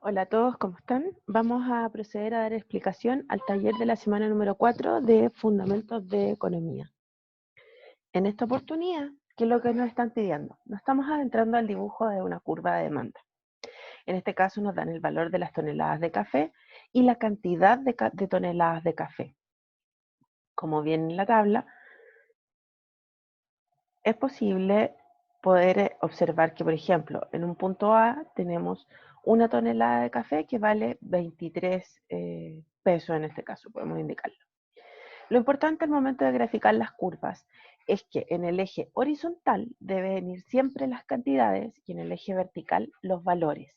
Hola a todos, ¿cómo están? Vamos a proceder a dar explicación al taller de la semana número 4 de Fundamentos de Economía. En esta oportunidad, ¿qué es lo que nos están pidiendo? Nos estamos adentrando al dibujo de una curva de demanda. En este caso nos dan el valor de las toneladas de café y la cantidad de toneladas de café. Como viene en la tabla, es posible poder observar que, por ejemplo, en un punto A tenemos una tonelada de café que vale 23 pesos en este caso, podemos indicarlo. Lo importante al momento de graficar las curvas es que en el eje horizontal deben ir siempre las cantidades y en el eje vertical los valores.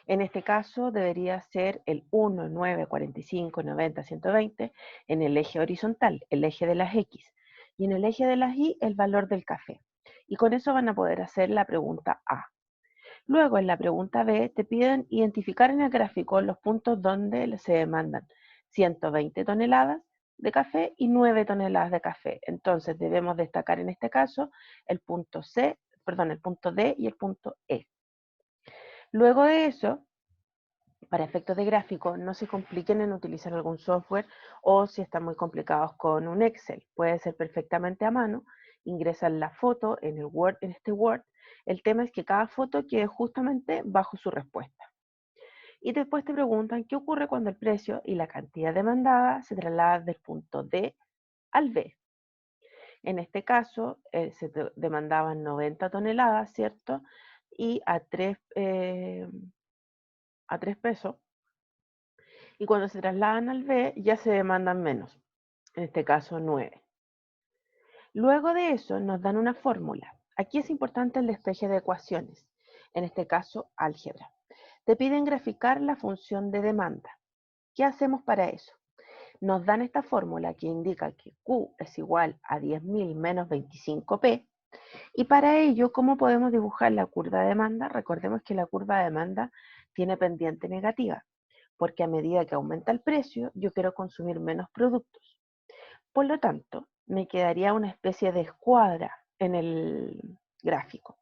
En este caso debería ser el 1, 9, 45, 90, 120 en el eje horizontal, el eje de las X, y en el eje de las Y el valor del café. Y con eso van a poder hacer la pregunta A. Luego en la pregunta B te piden identificar en el gráfico los puntos donde se demandan 120 toneladas de café y 9 toneladas de café. Entonces debemos destacar en este caso el punto el punto D y el punto E. Luego de eso, para efectos de gráfico, no se compliquen en utilizar algún software o si están muy complicados con un Excel. Puede ser perfectamente a mano, ingresan la foto en el Word, en este Word. El tema es que cada foto quede justamente bajo su respuesta. Y después te preguntan qué ocurre cuando el precio y la cantidad demandada se trasladan del punto D al B. En este caso, se demandaban 90 toneladas, ¿cierto? Y a 3 pesos. Y cuando se trasladan al B, ya se demandan menos, en este caso 9. Luego de eso, nos dan una fórmula. Aquí es importante el despeje de ecuaciones, en este caso álgebra. Te piden graficar la función de demanda. ¿Qué hacemos para eso? Nos dan esta fórmula que indica que Q es igual a 10.000 menos 25P. Y para ello, ¿cómo podemos dibujar la curva de demanda? Recordemos que la curva de demanda tiene pendiente negativa, porque a medida que aumenta el precio, yo quiero consumir menos productos. Por lo tanto, me quedaría una especie de escuadra en el gráfico.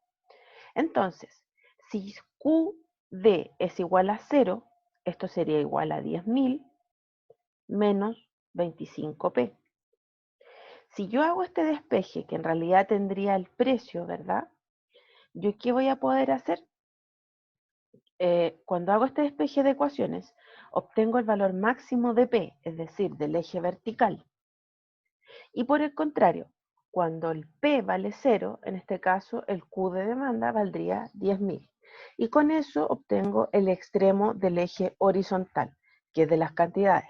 Entonces, si QD es igual a 0, esto sería igual a 10.000 menos 25P. Si yo hago este despeje, que en realidad tendría el precio, ¿verdad? ¿Yo qué voy a poder hacer? Cuando hago este despeje de ecuaciones, obtengo el valor máximo de P, es decir, del eje vertical. Y por el contrario, cuando el P vale 0, en este caso el Q de demanda valdría 10.000. Y con eso obtengo el extremo del eje horizontal, que es de las cantidades.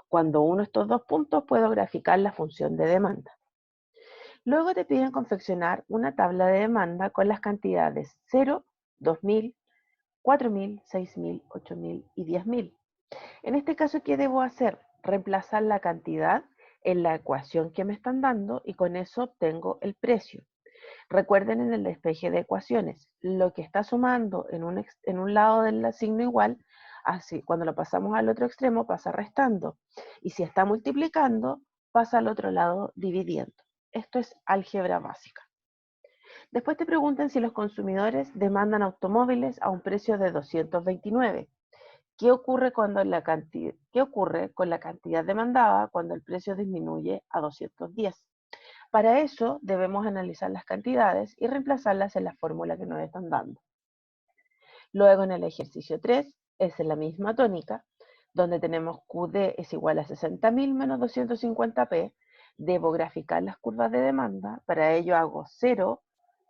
Cuando uno estos dos puntos, puedo graficar la función de demanda. Luego te piden confeccionar una tabla de demanda con las cantidades 0, 2.000, 4.000, 6.000, 8.000 y 10.000. En este caso, ¿qué debo hacer? Reemplazar la cantidad en la ecuación que me están dando y con eso obtengo el precio. Recuerden en el despeje de ecuaciones, lo que está sumando en un lado del signo igual, así cuando lo pasamos al otro extremo pasa restando. Y si está multiplicando, pasa al otro lado dividiendo. Esto es álgebra básica. Después te preguntan si los consumidores demandan automóviles a un precio de 229. ¿Qué ocurre con la cantidad demandada cuando el precio disminuye a 210? Para eso debemos analizar las cantidades y reemplazarlas en la fórmula que nos están dando. Luego en el ejercicio 3 es en la misma tónica, donde tenemos QD es igual a 60.000 menos 250P. Debo graficar las curvas de demanda. Para ello hago 0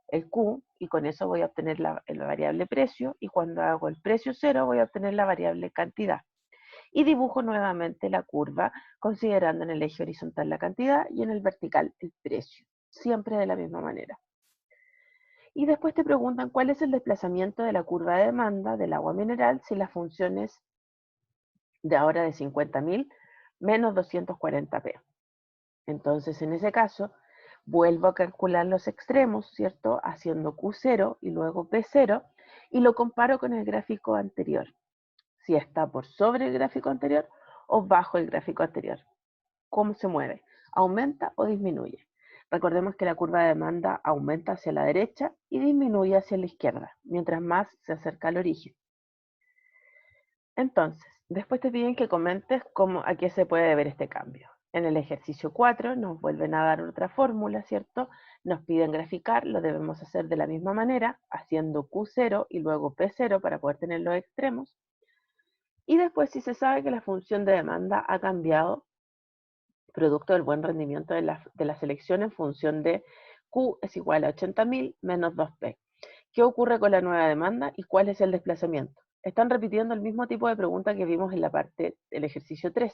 el Q y con eso voy a obtener la variable precio, y cuando hago el precio 0 voy a obtener la variable cantidad. Y dibujo nuevamente la curva considerando en el eje horizontal la cantidad y en el vertical el precio, siempre de la misma manera. Y después te preguntan cuál es el desplazamiento de la curva de demanda del agua mineral si la función es de ahora de 50.000 menos 240p. Entonces, en ese caso, vuelvo a calcular los extremos, ¿cierto? Haciendo Q0 y luego P0 y lo comparo con el gráfico anterior. Si está por sobre el gráfico anterior o bajo el gráfico anterior. ¿Cómo se mueve? ¿Aumenta o disminuye? Recordemos que la curva de demanda aumenta hacia la derecha y disminuye hacia la izquierda, mientras más se acerca al origen. Entonces, después te piden que comentes a qué se puede deber este cambio. En el ejercicio 4 nos vuelven a dar otra fórmula, ¿cierto? Nos piden graficar, lo debemos hacer de la misma manera, haciendo Q0 y luego P0 para poder tener los extremos. Y después, si se sabe que la función de demanda ha cambiado, producto del buen rendimiento de la selección en función de Q es igual a 80.000 menos 2P. ¿Qué ocurre con la nueva demanda y cuál es el desplazamiento? Están repitiendo el mismo tipo de pregunta que vimos en la parte del ejercicio 3.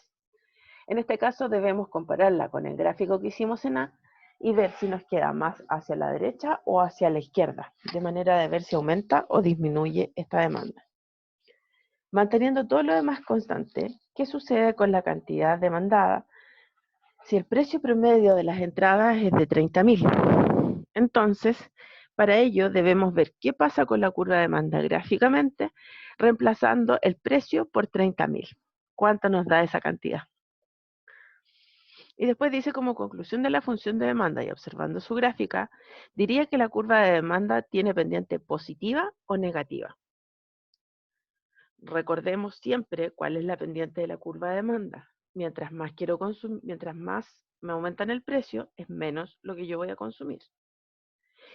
En este caso debemos compararla con el gráfico que hicimos en A y ver si nos queda más hacia la derecha o hacia la izquierda, de manera de ver si aumenta o disminuye esta demanda. Manteniendo todo lo demás constante, ¿qué sucede con la cantidad demandada si el precio promedio de las entradas es de 30.000? Entonces, para ello debemos ver qué pasa con la curva de demanda gráficamente, reemplazando el precio por 30.000. ¿Cuánto nos da esa cantidad? Y después dice, como conclusión de la función de demanda y observando su gráfica, diría que la curva de demanda tiene pendiente positiva o negativa. Recordemos siempre cuál es la pendiente de la curva de demanda. Mientras más quiero consumir, mientras más me aumentan el precio, es menos lo que yo voy a consumir.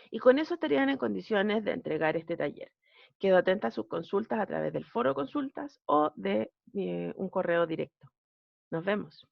Y con eso estarían en condiciones de entregar este taller. Quedo atenta a sus consultas a través del foro consultas o de un correo directo. Nos vemos.